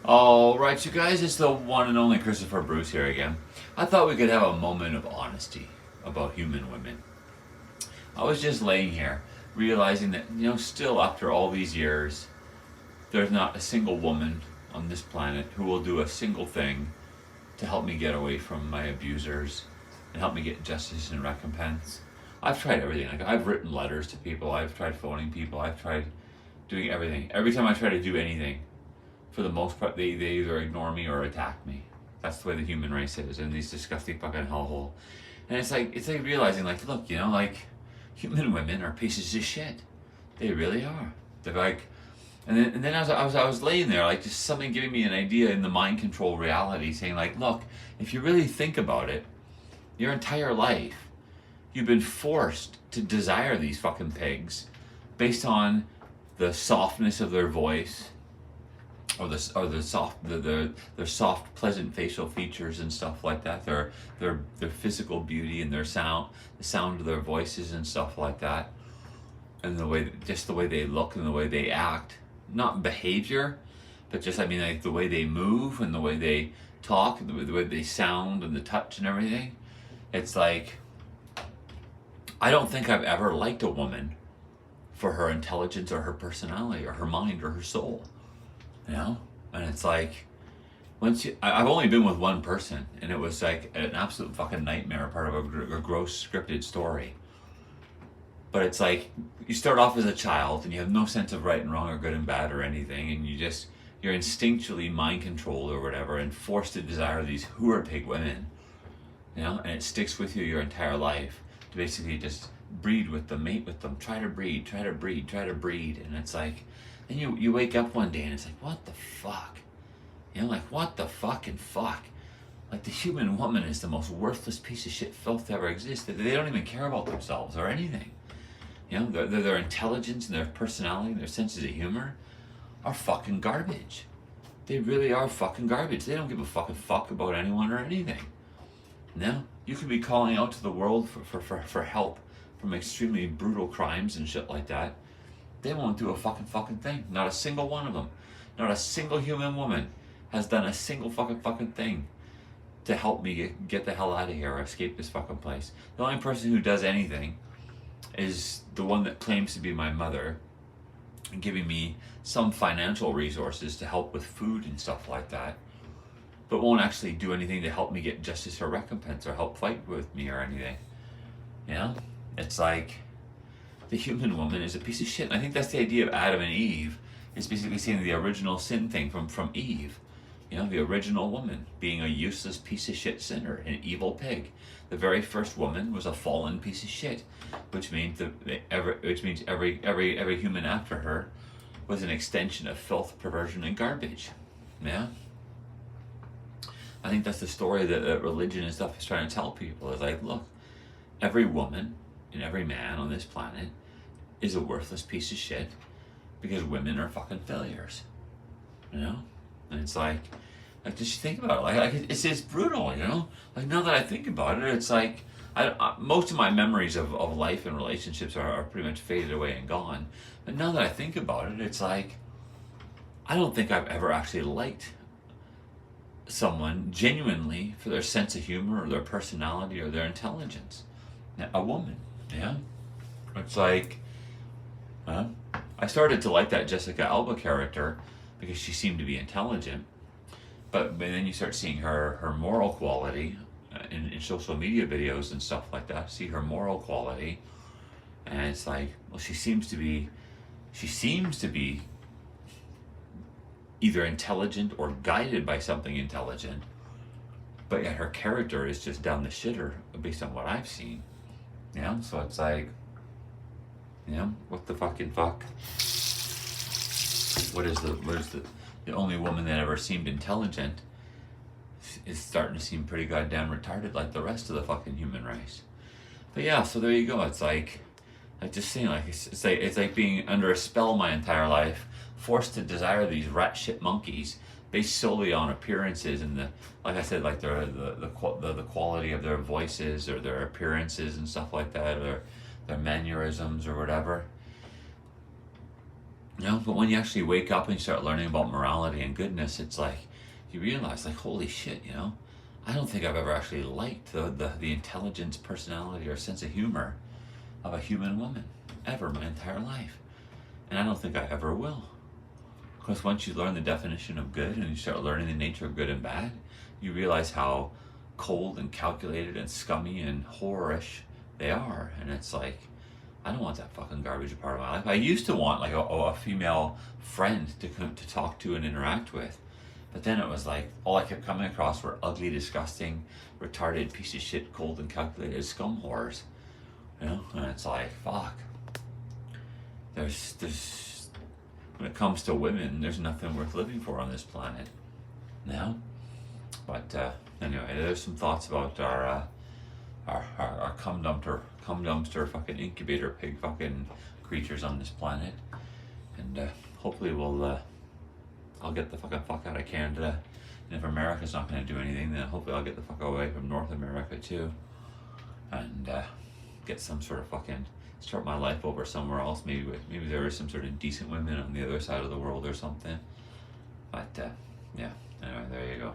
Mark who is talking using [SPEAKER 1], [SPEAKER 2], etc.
[SPEAKER 1] All right, you guys, it's the one and only Christopher Bruce here again. I thought we could have a moment of honesty about human women. I was just laying here realizing that, still after all these years, there's not a single woman on this planet who will do a single thing to help me get away from my abusers and help me get justice and recompense. I've tried everything. Like, I've written letters to people, I've tried phoning people, I've tried doing everything. Every time I try to do anything, for the most part, they either ignore me or attack me. That's the way the human race is in these disgusting fucking hellhole. And it's like realizing, like, look, like, human women are pieces of shit. They really are. They're like, and then I was laying there, like, just something giving me an idea in the mind control reality, saying, like, look, if you really think about it, your entire life, you've been forced to desire these fucking pigs based on the softness of their voice, or the soft their soft, pleasant facial features and stuff like that, their physical beauty and the sound of their voices and stuff like that, and the way they look and the way they act, not behavior, but just, I mean, like, the way they move and the way they talk and the way they sound and the touch and everything. It's like, I don't think I've ever liked a woman for her intelligence or her personality or her mind or her soul. And it's like, I've only been with one person, and it was like an absolute fucking nightmare, part of a gross scripted story. But it's like, you start off as a child and you have no sense of right and wrong or good and bad or anything, and you're instinctually mind controlled or whatever and forced to desire these hooer pig women, and it sticks with you your entire life to basically just breed with them, mate with them, try to breed, and it's like, then you wake up one day and it's like, what the fuck? Like, what the fucking fuck? Like, the human woman is the most worthless piece of shit filth to ever exist. They don't even care about themselves or anything. Their intelligence and their personality and their senses of humor are fucking garbage. They really are fucking garbage. They don't give a fucking fuck about anyone or anything. You could be calling out to the world for help from extremely brutal crimes and shit like that. They won't do a fucking thing. Not a single one of them. Not a single human woman has done a single fucking thing to help me get the hell out of here or escape this fucking place. The only person who does anything is the one that claims to be my mother, and giving me some financial resources to help with food and stuff like that, but won't actually do anything to help me get justice or recompense or help fight with me or anything. It's like, the human woman is a piece of shit. And I think that's the idea of Adam and Eve, is basically saying the original sin thing from Eve. The original woman being a useless piece of shit sinner, an evil pig. The very first woman was a fallen piece of shit, which means every human after her was an extension of filth, perversion, and garbage. I think that's the story that religion and stuff is trying to tell people. Is like, look, every woman and every man on this planet is a worthless piece of shit because women are fucking failures. And it's like just think about it. Like it's brutal. Like, now that I think about it, it's like, most of my memories of life and relationships are pretty much faded away and gone. But now that I think about it, it's like, I don't think I've ever actually liked someone genuinely for their sense of humor or their personality or their intelligence. A woman. It's like, I started to like that Jessica Alba character because she seemed to be intelligent, but then you start seeing her moral quality in social media videos and stuff like that. See her moral quality, and it's like, well, she seems to be either intelligent or guided by something intelligent, but yet her character is just down the shitter based on what I've seen. So it's like, what the fucking fuck? What is the only woman that ever seemed intelligent is starting to seem pretty goddamn retarded like the rest of the fucking human race. But so there you go. It's like just saying, like, it's like being under a spell my entire life, forced to desire these rat shit monkeys based solely on appearances and like I said, like the quality of their voices or their appearances and stuff like that, or their mannerisms or whatever. But when you actually wake up and you start learning about morality and goodness, it's like you realize, like, holy shit, I don't think I've ever actually liked the intelligence, personality, or sense of humor of a human woman ever my entire life. And I don't think I ever will. Because once you learn the definition of good and you start learning the nature of good and bad, you realize how cold and calculated and scummy and whorish they are. And it's like, I don't want that fucking garbage a part of my life. I used to want like a female friend to talk to and interact with. But then it was like, all I kept coming across were ugly, disgusting, retarded, piece of shit, cold and calculated scum whores. And it's like, fuck. There's when it comes to women, there's nothing worth living for on this planet. But anyway, there's some thoughts about our cum dumpster fucking incubator pig fucking creatures on this planet. And hopefully I'll get the fuck out of Canada. And if America's not going to do anything, then hopefully I'll get the fuck away from North America too. And get some sort of fucking, start my life over somewhere else. Maybe there are some sort of decent women on the other side of the world or something. But yeah, anyway, there you go.